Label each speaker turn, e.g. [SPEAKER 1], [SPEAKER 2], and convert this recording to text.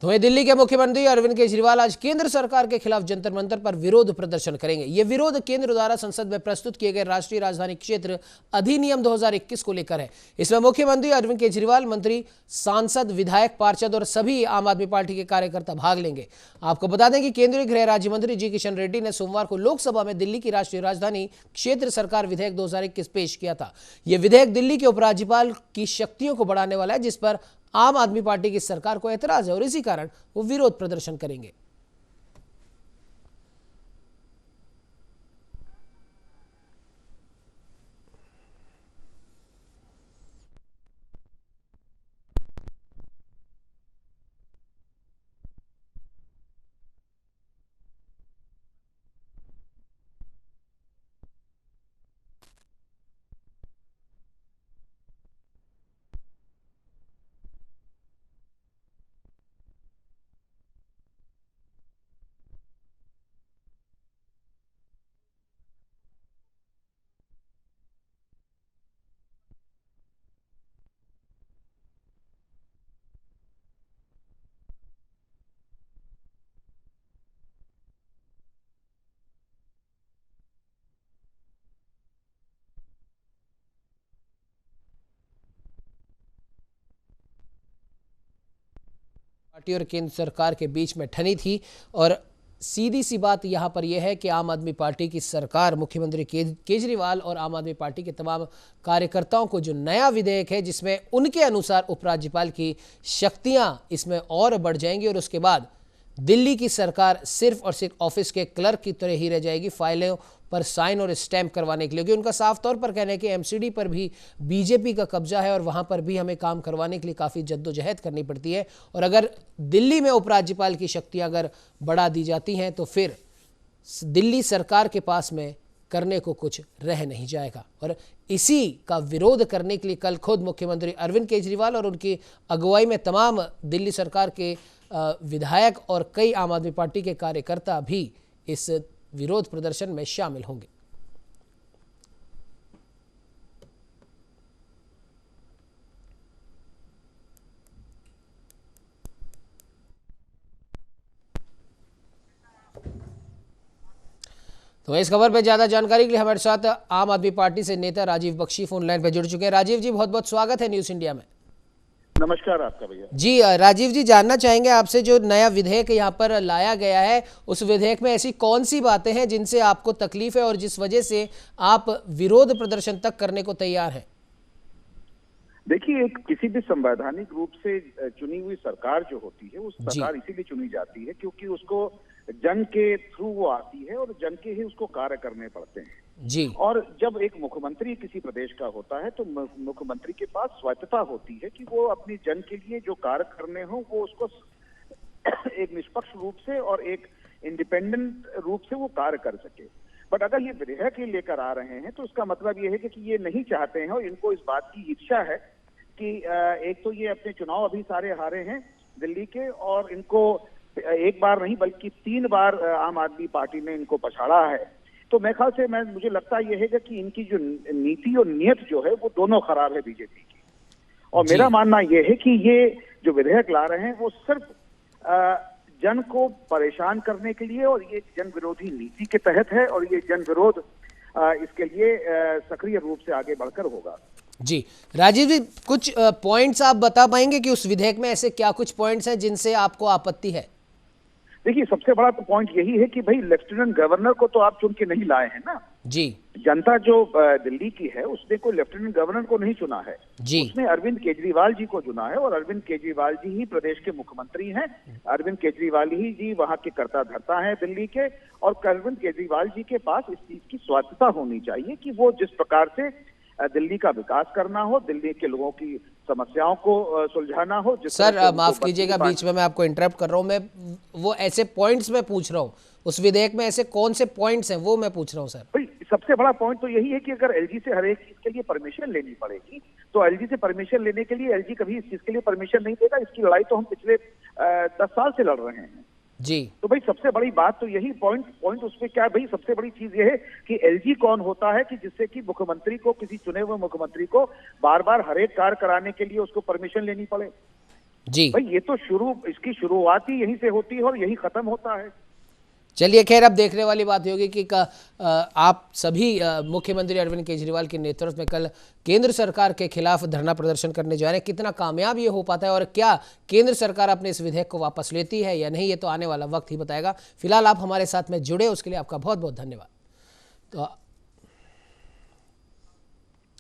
[SPEAKER 1] तो वहीं दिल्ली के मुख्यमंत्री अरविंद केजरीवाल आज केंद्र सरकार के खिलाफ जंतर मंतर पर विरोध प्रदर्शन करेंगे। ये विरोध केंद्र द्वारा संसद में प्रस्तुत किए गए राष्ट्रीय राजधानी क्षेत्र अधिनियम 2021 को लेकर है। इसमें मुख्यमंत्री अरविंद केजरीवाल, मंत्री, सांसद, विधायक, पार्षद और सभी आम आदमी पार्टी के कार्यकर्ता भाग लेंगे। आपको बता दें कि केंद्रीय गृह राज्य मंत्री जी किशन रेड्डी ने सोमवार को लोकसभा में दिल्ली की राष्ट्रीय राजधानी क्षेत्र सरकार विधेयक 2021 पेश किया था। यह विधेयक दिल्ली के उपराज्यपाल की शक्तियों को बढ़ाने वाला है, जिस पर आम आदमी पार्टी की सरकार को ऐतराज है और इसी कारण वो विरोध प्रदर्शन करेंगे। पार्टी और केंद्र सरकार के बीच में ठनी थी और सीधी सी बात यहां पर यह है कि आम आदमी पार्टी की सरकार, मुख्यमंत्री केजरीवाल और आम आदमी पार्टी के तमाम कार्यकर्ताओं को जो नया विधेयक है जिसमें उनके अनुसार उपराज्यपाल की शक्तियां इसमें और बढ़ जाएंगी और उसके बाद दिल्ली की सरकार सिर्फ और सिर्फ ऑफिस के क्लर्क की तरह ही रह जाएगी, फाइलों पर साइन और स्टैंप करवाने के लिए। उनका साफ तौर पर कहना है कि एमसीडी पर भी बीजेपी का कब्जा है और वहां पर भी हमें काम करवाने के लिए काफ़ी जद्दोजहद करनी पड़ती है और अगर दिल्ली में उपराज्यपाल की शक्तियां अगर बढ़ा दी जाती हैं तो फिर दिल्ली सरकार के पास में करने को कुछ रह नहीं जाएगा। और इसी का विरोध करने के लिए कल खुद मुख्यमंत्री अरविंद केजरीवाल और उनकी अगुवाई में तमाम दिल्ली सरकार के विधायक और कई आम आदमी पार्टी के कार्यकर्ता भी इस विरोध प्रदर्शन में शामिल होंगे। तो इस खबर पर ज्यादा जानकारी के लिए हमारे साथ आम आदमी पार्टी से नेता राजीव बख्शी फोन लाइन पर जुड़ चुके हैं। राजीव जी, बहुत बहुत स्वागत है न्यूज़ इंडिया में।
[SPEAKER 2] नमस्कार आपका भैया
[SPEAKER 1] जी। राजीव जी, जानना चाहेंगे आपसे, जो नया विधेयक यहाँ पर लाया गया है उस विधेयक में ऐसी कौन सी बातें हैं जिनसे आपको तकलीफ है और जिस वजह से आप विरोध प्रदर्शन तक करने को तैयार हैं?
[SPEAKER 2] देखिए, एक किसी भी संवैधानिक रूप से चुनी हुई सरकार जो होती है, उस सरकार इसीलिए चुनी जाती है क्योंकि उसको जन के थ्रू वो आती है और जन के ही उसको कार्य करने पड़ते हैं
[SPEAKER 1] जी।
[SPEAKER 2] और जब एक मुख्यमंत्री किसी प्रदेश का होता है तो मुख्यमंत्री के पास स्वायत्तता होती है कि वो अपनी जन के लिए जो कार्य करने हो वो उसको एक निष्पक्ष रूप से और एक इंडिपेंडेंट रूप से वो कार्य कर सके। बट अगर ये विधेयक ही लेकर आ रहे हैं तो उसका मतलब ये है कि ये नहीं चाहते हैं और इनको इस बात की इच्छा है कि एक तो ये अपने चुनाव अभी सारे हारे हैं दिल्ली के और इनको एक बार नहीं बल्कि 3 बार आम आदमी पार्टी ने इनको पछाड़ा है। तो मेरे ख्याल से मुझे लगता ये है कि इनकी जो नीति और नियत जो है वो दोनों खराब है बीजेपी की। और मेरा मानना ये है कि ये जो विधेयक ला रहे हैं वो सिर्फ जन को परेशान करने के लिए और ये जन विरोधी नीति के तहत है और ये जन विरोध इसके लिए सक्रिय रूप से आगे बढ़कर होगा।
[SPEAKER 1] जी। राजीव जी, कुछ पॉइंट्स आप बता पाएंगे कि उस विधेयक में ऐसे क्या कुछ पॉइंट्स हैं जिनसे आपको आपत्ति है?
[SPEAKER 2] देखिए, सबसे बड़ा तो पॉइंट यही है कि भाई लेफ्टिनेंट गवर्नर को तो आप चुन के नहीं लाए हैं ना
[SPEAKER 1] जी।
[SPEAKER 2] जनता जो दिल्ली की है उसने कोई लेफ्टिनेंट गवर्नर को नहीं चुना है जी। उसने अरविंद केजरीवाल जी को चुना है और अरविंद केजरीवाल जी ही प्रदेश के मुख्यमंत्री हैं। अरविंद केजरीवाल ही जी वहां के कर्ता धर्ता हैं दिल्ली के और अरविंद केजरीवाल जी के पास इस चीज की स्वायत्तता होनी चाहिए कि वो जिस प्रकार से दिल्ली का विकास करना हो, दिल्ली के लोगों की समस्याओं को सुलझाना हो।
[SPEAKER 1] सर माफ कीजिएगा, बीच में मैं आपको इंटरप्ट कर रहा हूं। मैं वो ऐसे पॉइंट्स में पूछ रहा हूँ, उस विधेयक में ऐसे कौन से पॉइंट्स हैं वो मैं पूछ रहा हूँ सर।
[SPEAKER 2] भाई सबसे बड़ा पॉइंट तो यही है कि अगर एलजी से हर एक चीज के लिए परमिशन लेनी पड़ेगी तो एलजी से परमिशन लेने के लिए एलजी कभी इस चीज के लिए परमिशन नहीं देगा। इसकी लड़ाई तो हम पिछले 10 साल से लड़ रहे हैं
[SPEAKER 1] जी।
[SPEAKER 2] तो भाई सबसे बड़ी बात तो यही पॉइंट उसमें क्या है भाई, सबसे बड़ी चीज ये है कि एलजी कौन होता है कि जिससे कि मुख्यमंत्री को, किसी चुने हुए मुख्यमंत्री को बार बार हर एक कार्य कराने के लिए उसको परमिशन लेनी पड़े।
[SPEAKER 1] जी।
[SPEAKER 2] भाई ये तो इसकी शुरुआत ही यहीं से होती है और यहीं खत्म होता है।
[SPEAKER 1] चलिए, खैर अब देखने वाली बात होगी कि आप सभी मुख्यमंत्री अरविंद केजरीवाल के नेतृत्व में कल केंद्र सरकार के खिलाफ धरना प्रदर्शन करने जा रहे हैं, कितना कामयाब ये हो पाता है और क्या केंद्र सरकार अपने इस विधेयक को वापस लेती है या नहीं, ये तो आने वाला वक्त ही बताएगा। फिलहाल आप हमारे साथ में जुड़े, उसके लिए आपका बहुत बहुत धन्यवाद। तो